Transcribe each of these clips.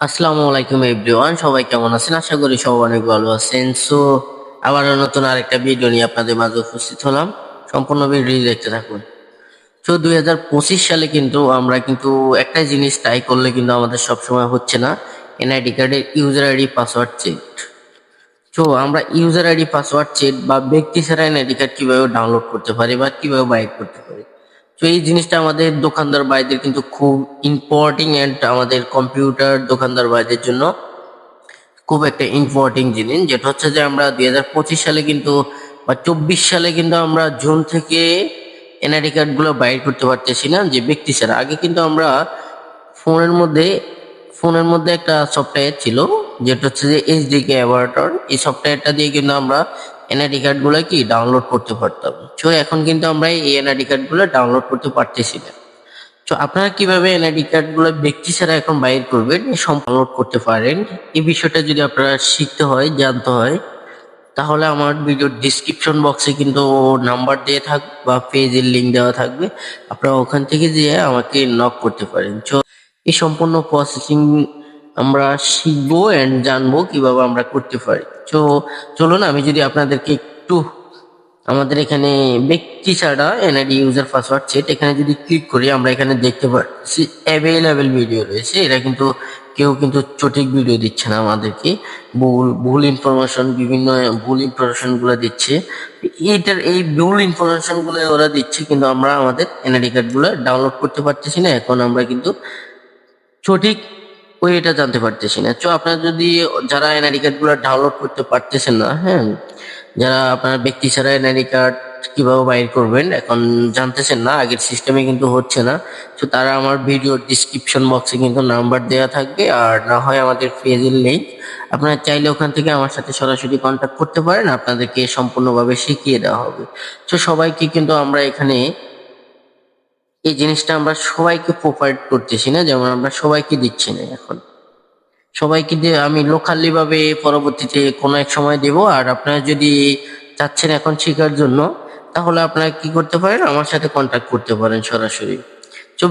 আসসালামু আলাইকুম এভরিওয়ান, সবাই কেমন আছেন? আশা করি সবাই অনেক ভালো আছেন। আবারও নতুন আরেকটা ভিডিও নিয়ে আপনাদের মাঝে উপস্থিত হলাম। সম্পূর্ণ ভিডিও দেখতে থাকুন। 2025 সালে কিন্তু আমরা একটা জিনিস ট্রাই করলে কিন্তু আমাদের সবসময় হচ্ছে না, এনআইডি কার্ডের ইউজার আইডি পাসওয়ার্ড চেঞ্জ। আমরা ইউজার আইডি পাসওয়ার্ড চেঞ্জ বা ব্যক্তি ছাড়া এনআইডি কার্ড কিভাবে ডাউনলোড করতে পারি বা কিভাবে বাইর করতে পারি। এই জিনিসটা আমাদের দোকানদার ভাইদের কিন্তু খুব ইম্পর্টেন্ট, আমাদের কম্পিউটার দোকানদার ভাইদের জন্য খুব একটা ইম্পর্টেন্ট জিনিস, যেটা হচ্ছে যে আমরা 2025 সালে কিন্তু বা 24 সালে কিন্তু আমরা জুন থেকে এনআইডি কার্ড গুলো বাইর করতে পারতেছি না, যে ব্যক্তি ছাড়া। আগে কিন্তু আমরা ফোনের মধ্যে ফোনের মধ্যে একটা সফটওয়্যার ছিল, যেটা হচ্ছে যে এইচডিকে অ্যাভাটার। এই সফটওয়্যারটা দিয়ে কিন্তু আমরা এনআইডি কার্ড গুলো ডাউনলোড করতে পারতাম। এখন কিন্তু আমরা এই এনআইডি কার্ড গুলো ডাউনলোড করতে পারতেছি না। আপনারা কিভাবে এনআইডি কার্ড গুলো ব্যক্তি ছাড়া এখন বাইর করবেন, ডাউনলোড করতে পারেন, এই বিষয়টা যদি আপনারা শিখতে হয়, জানতে হয়, তাহলে আমার ভিডিওর ডিসক্রিপশন বক্সে কিন্তু নাম্বার দিয়ে থাকবে বা পেজের লিংক দেওয়া থাকবে। আপনারা ওখান থেকে যেয়ে আমাকে নক করতে পারেন। এই সম্পূর্ণ প্রসেসিং আমরা শিখবো এন্ড জানবো কিভাবে আমরা করতে পারি। চলুন আমি যদি আপনাদেরকে একটু আমাদের এখানে ব্যক্তি ছাড়া এনআইডি ইউজার পাসওয়ার্ড সেট এখানে যদি ক্লিক করি, আমরা এখানে দেখতে পাচ্ছি অ্যাভেলেবেল ভিডিও রয়েছে। এরা কিন্তু কেউ কিন্তু সঠিক ভিডিও দিচ্ছে না আমাদেরকে, ভুল ভুল ইনফরমেশন, বিভিন্ন ভুল ইনফরমেশন গুলো দিচ্ছে। এই ভুল ইনফরমেশন গুলো ওরা দিচ্ছে, কিন্তু আমরা আমাদের এনআইডি কার্ড গুলো ডাউনলোড করতে পারতেছি না। এখন আমরা কিন্তু সঠিক ওয়েটা জানতে পারতেছি না। আপনারা যদি যারা এনআইডি কার্ড গুলো ডাউনলোড করতে পারতেছেন না, হ্যাঁ, যারা আপনার ব্যক্তি ছাড়া এনআইডি কার্ড কিভাবে বাইর করবেন এখন জানতেছেন না, আগের সিস্টেমে কিন্তু হচ্ছে না, তারা আমার ভিডিও ডিসক্রিপশন বক্সে কিন্তু নাম্বার দেওয়া থাকবে, আর না হয় আমাদের পেজের লিংক। আপনারা চাইলে ওখান থেকে আমার সাথে সরাসরি কন্ট্যাক্ট করতে পারেন, আপনাদেরকে সম্পূর্ণভাবে শিখিয়ে দেওয়া হবে। সবাইকে কিন্তু আমরা এখানে এই জিনিসটা আমরা সবাইকে প্রোভাইড করতেছি না, যেমন আমরা সবাইকে দিচ্ছি না। এখন সবাইকে দিয়ে আমি লোকালি ভাবে পরবর্তীতে কোনো এক সময় দেব। আর আপনারা যদি চাচ্ছেন এখন শেখার জন্য, তাহলে আপনারা কি করতে পারেন, আমার সাথে কন্ট্যাক্ট করতে পারেন সরাসরি।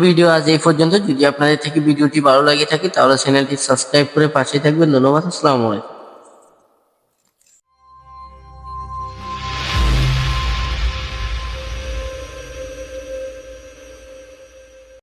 ভিডিও আজ এই পর্যন্ত। যদি আপনাদের থেকে ভিডিওটি ভালো লাগে থাকে, তাহলে চ্যানেলটি সাবস্ক্রাইব করে পাশে থাকবেন। ধন্যবাদ। আসসালামু আলাইকুম।